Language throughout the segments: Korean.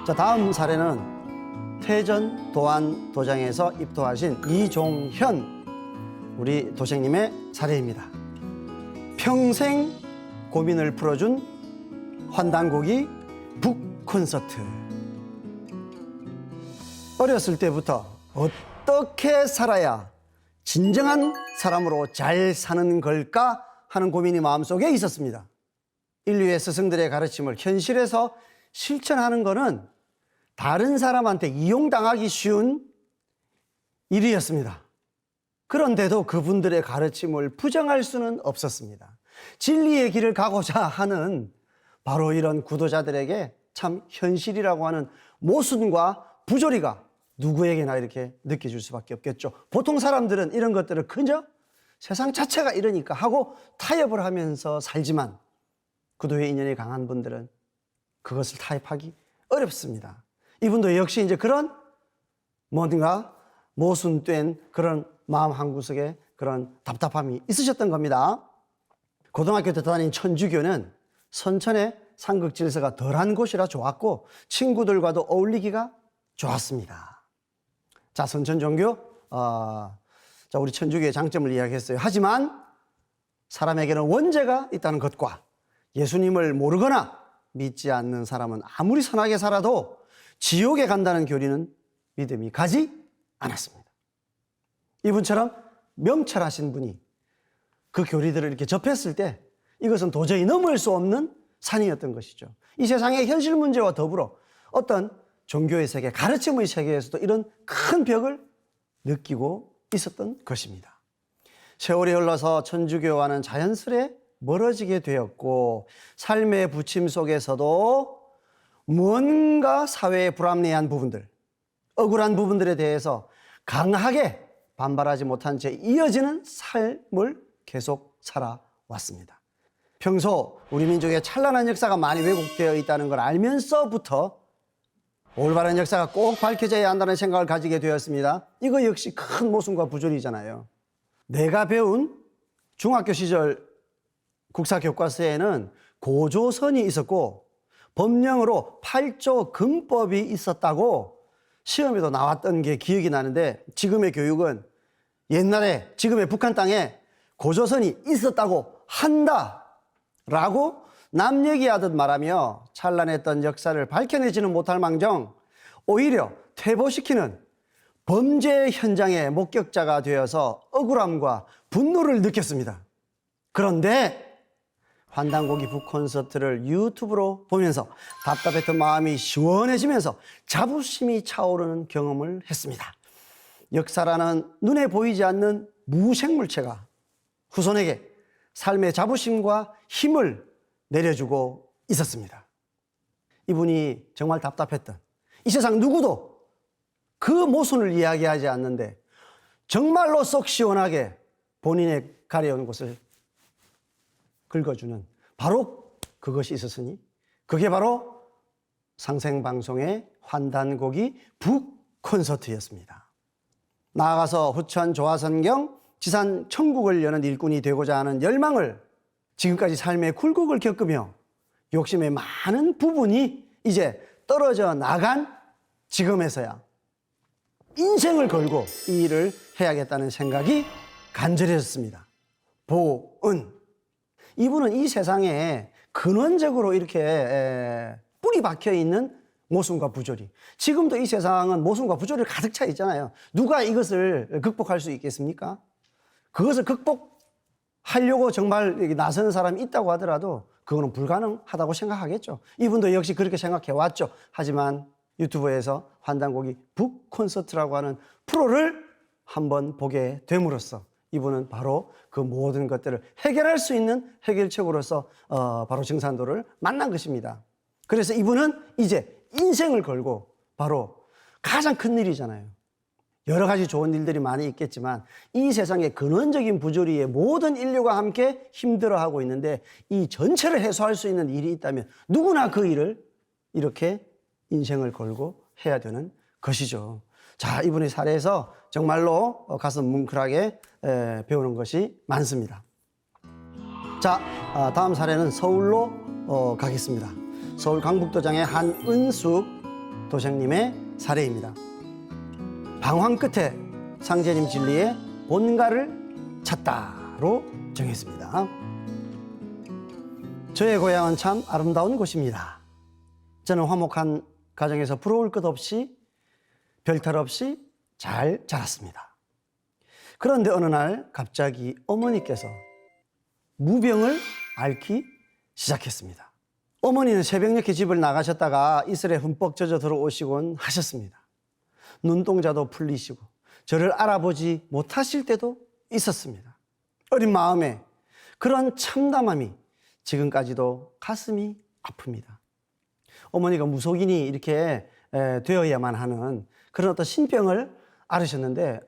자, 다음 사례는 태전 도안도장에서 입도하신 이종현 우리 도생님의 사례입니다. 평생 고민을 풀어준 환단고기 북콘서트. 어렸을 때부터 어떻게 살아야 진정한 사람으로 잘 사는 걸까 하는 고민이 마음속에 있었습니다. 인류의 스승들의 가르침을 현실에서 실천하는 것은 다른 사람한테 이용당하기 쉬운 일이었습니다. 그런데도 그분들의 가르침을 부정할 수는 없었습니다. 진리의 길을 가고자 하는 바로 이런 구도자들에게 참 현실이라고 하는 모순과 부조리가 누구에게나 이렇게 느껴질 수밖에 없겠죠. 보통 사람들은 이런 것들을 그저 세상 자체가 이러니까 하고 타협을 하면서 살지만 구도의 인연이 강한 분들은 그것을 타협하기 어렵습니다. 이분도 역시 이제 그런 뭔가 모순된 그런 마음 한구석에 그런 답답함이 있으셨던 겁니다. 고등학교 때 다닌 천주교는 선천의 상극 질서가 덜한 곳이라 좋았고 친구들과도 어울리기가 좋았습니다. 자, 선천 종교, 자, 우리 천주교의 장점을 이야기했어요. 하지만 사람에게는 원죄가 있다는 것과 예수님을 모르거나 믿지 않는 사람은 아무리 선하게 살아도 지옥에 간다는 교리는 믿음이 가지 않았습니다. 이분처럼 명철하신 분이 그 교리들을 이렇게 접했을 때 이것은 도저히 넘을 수 없는 산이었던 것이죠. 이 세상의 현실 문제와 더불어 어떤 종교의 세계, 가르침의 세계에서도 이런 큰 벽을 느끼고 있었던 것입니다. 세월이 흘러서 천주교와는 자연스레 멀어지게 되었고 삶의 부침 속에서도 뭔가 사회에 불합리한 부분들, 억울한 부분들에 대해서 강하게 반발하지 못한 채 이어지는 삶을 계속 살아왔습니다. 평소 우리 민족의 찬란한 역사가 많이 왜곡되어 있다는 걸 알면서부터 올바른 역사가 꼭 밝혀져야 한다는 생각을 가지게 되었습니다. 이거 역시 큰 모순과 부조리잖아요. 내가 배운 중학교 시절 국사교과서에는 고조선이 있었고 법령으로 8조 금법이 있었다고 시험에도 나왔던 게 기억이 나는데 지금의 교육은 옛날에 지금의 북한 땅에 고조선이 있었다고 한다라고 남 얘기하듯 말하며 찬란했던 역사를 밝혀내지는 못할 망정 오히려 퇴보시키는 범죄 현장의 목격자가 되어서 억울함과 분노를 느꼈습니다. 그런데 환단고기 북콘서트를 유튜브로 보면서 답답했던 마음이 시원해지면서 자부심이 차오르는 경험을 했습니다. 역사라는 눈에 보이지 않는 무생물체가 후손에게 삶의 자부심과 힘을 내려주고 있었습니다. 이분이 정말 답답했던 이 세상 누구도 그 모순을 이야기하지 않는데 정말로 속 시원하게 본인의 가려운 곳을 긁어주는 바로 그것이 있었으니 그게 바로 상생방송의 환단고기 북콘서트였습니다. 나아가서 후천 조화선경 지산 천국을 여는 일꾼이 되고자 하는 열망을 지금까지 삶의 굴곡을 겪으며 욕심의 많은 부분이 이제 떨어져 나간 지금에서야 인생을 걸고 이 일을 해야겠다는 생각이 간절해졌습니다. 보은. 이분은 이 세상에 근원적으로 이렇게 뿌리 박혀 있는 모순과 부조리. 지금도 이 세상은 모순과 부조리를 가득 차 있잖아요. 누가 이것을 극복할 수 있겠습니까? 그것을 극복하려고 정말 나서는 사람이 있다고 하더라도 그거는 불가능하다고 생각하겠죠. 이분도 역시 그렇게 생각해왔죠. 하지만 유튜브에서 환단고기 북콘서트라고 하는 프로를 한번 보게 됨으로써 이분은 바로 그 모든 것들을 해결할 수 있는 해결책으로서 바로 증산도를 만난 것입니다. 그래서 이분은 이제 인생을 걸고 바로 가장 큰 일이잖아요. 여러 가지 좋은 일들이 많이 있겠지만 이 세상의 근원적인 부조리에 모든 인류가 함께 힘들어하고 있는데 이 전체를 해소할 수 있는 일이 있다면 누구나 그 일을 이렇게 인생을 걸고 해야 되는 것이죠. 자, 이분의 사례에서 정말로 가슴 뭉클하게 배우는 것이 많습니다. 자, 다음 사례는 서울로 가겠습니다. 서울 강북도장의 한은숙 도생님의 사례입니다. 방황 끝에 상제님 진리의 본가를 찾다로 정했습니다. 저의 고향은 참 아름다운 곳입니다. 저는 화목한 가정에서 부러울 것 없이 별탈 없이 잘 자랐습니다. 그런데 어느 날 갑자기 어머니께서 무병을 앓기 시작했습니다. 어머니는 새벽녘에 집을 나가셨다가 이슬에 흠뻑 젖어 들어오시곤 하셨습니다. 눈동자도 풀리시고 저를 알아보지 못하실 때도 있었습니다. 어린 마음에 그런 참담함이 지금까지도 가슴이 아픕니다. 어머니가 무속인이 이렇게 되어야만 하는 그런 어떤 신병을 앓으셨는데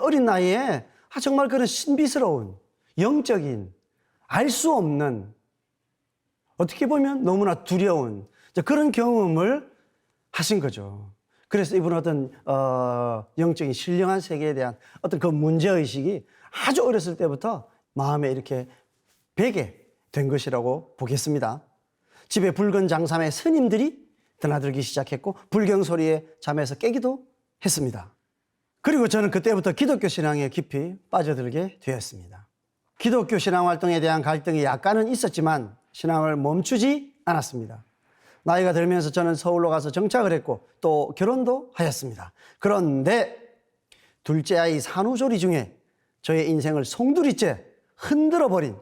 어린 나이에 정말 그런 신비스러운 영적인 알 수 없는 어떻게 보면 너무나 두려운 그런 경험을 하신 거죠. 그래서 이분은 어떤 영적인 신령한 세계에 대한 어떤 그 문제의식이 아주 어렸을 때부터 마음에 이렇게 배게 된 것이라고 보겠습니다. 집에 붉은 장삼에 스님들이 드나들기 시작했고 불경 소리에 잠에서 깨기도 했습니다. 그리고 저는 그때부터 기독교 신앙에 깊이 빠져들게 되었습니다. 기독교 신앙 활동에 대한 갈등이 약간은 있었지만 신앙을 멈추지 않았습니다. 나이가 들면서 저는 서울로 가서 정착을 했고 또 결혼도 하였습니다. 그런데 둘째 아이 산후조리 중에 저의 인생을 송두리째 흔들어버린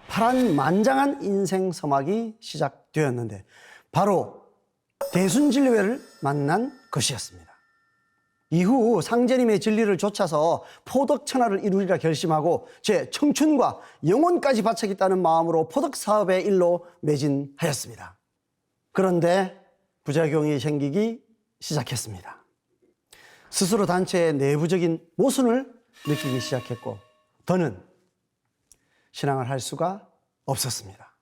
파란만장한 인생 서막이 시작되었는데 바로 대순진리회를 만난 것이었습니다. 이후 상제님의 진리를 좇아서 포덕천하를 이루리라 결심하고 제 청춘과 영혼까지 바치겠다는 마음으로 포덕사업의 일로 매진하였습니다. 그런데 부작용이 생기기 시작했습니다. 스스로 단체의 내부적인 모순을 느끼기 시작했고 더는 신앙을 할 수가 없었습니다.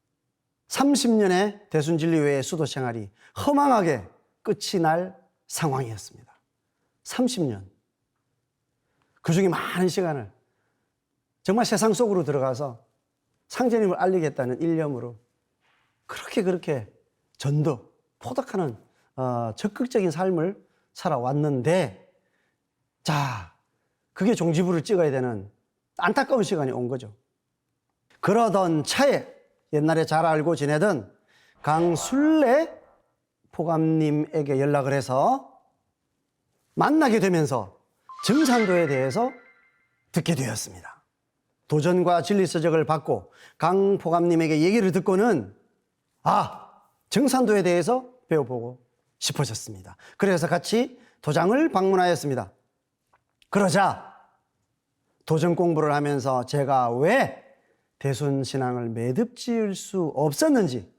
30년의 대순진리회의 수도 생활이 허망하게 끝이 날 상황이었습니다. 30년. 그중에 많은 시간을 정말 세상 속으로 들어가서 상제님을 알리겠다는 일념으로 그렇게 전도, 포덕하는 적극적인 삶을 살아왔는데 자, 그게 종지부를 찍어야 되는 안타까운 시간이 온 거죠. 그러던 차에 옛날에 잘 알고 지내던 강순례 포감님에게 연락을 해서 만나게 되면서 증산도에 대해서 듣게 되었습니다. 도전과 진리서적을 받고 강 포감님에게 얘기를 듣고는 증산도에 대해서 배워보고 싶어졌습니다. 그래서 같이 도장을 방문하였습니다. 그러자 도전 공부를 하면서 제가 왜 대순신앙을 매듭 지을 수 없었는지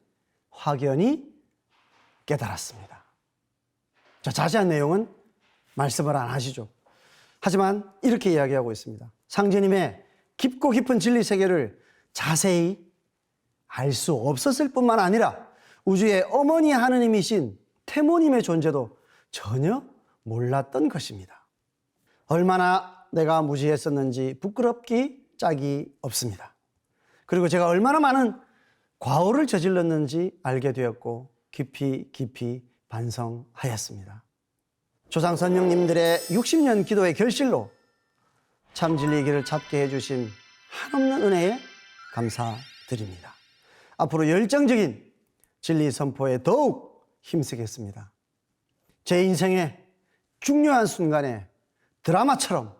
확연히 깨달았습니다. 자세한 내용은 말씀을 안 하시죠. 하지만 이렇게 이야기하고 있습니다. 상제님의 깊고 깊은 진리 세계를 자세히 알 수 없었을 뿐만 아니라 우주의 어머니 하느님이신 태모님의 존재도 전혀 몰랐던 것입니다. 얼마나 내가 무지했었는지 부끄럽기 짝이 없습니다. 그리고 제가 얼마나 많은 과오를 저질렀는지 알게 되었고 깊이 반성하였습니다. 조상선령님들의 60년 기도의 결실로 참진리의 길을 찾게 해주신 한없는 은혜에 감사드립니다. 앞으로 열정적인 진리 선포에 더욱 힘쓰겠습니다. 제 인생의 중요한 순간에 드라마처럼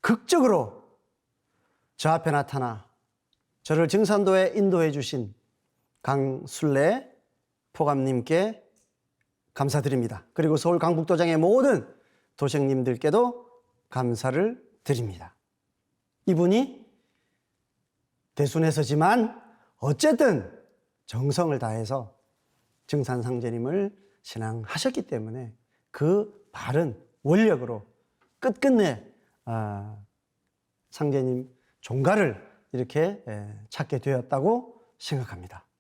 극적으로 저 앞에 나타나 저를 증산도에 인도해 주신 강순례 포감님께 감사드립니다. 그리고 서울 강북도장의 모든 도생님들께도 감사를 드립니다. 이분이 대순에서지만 어쨌든 정성을 다해서 증산상제님을 신앙하셨기 때문에 그 바른 원력으로 끝끝내 상제님 종가를 이렇게 찾게 되었다고 생각합니다.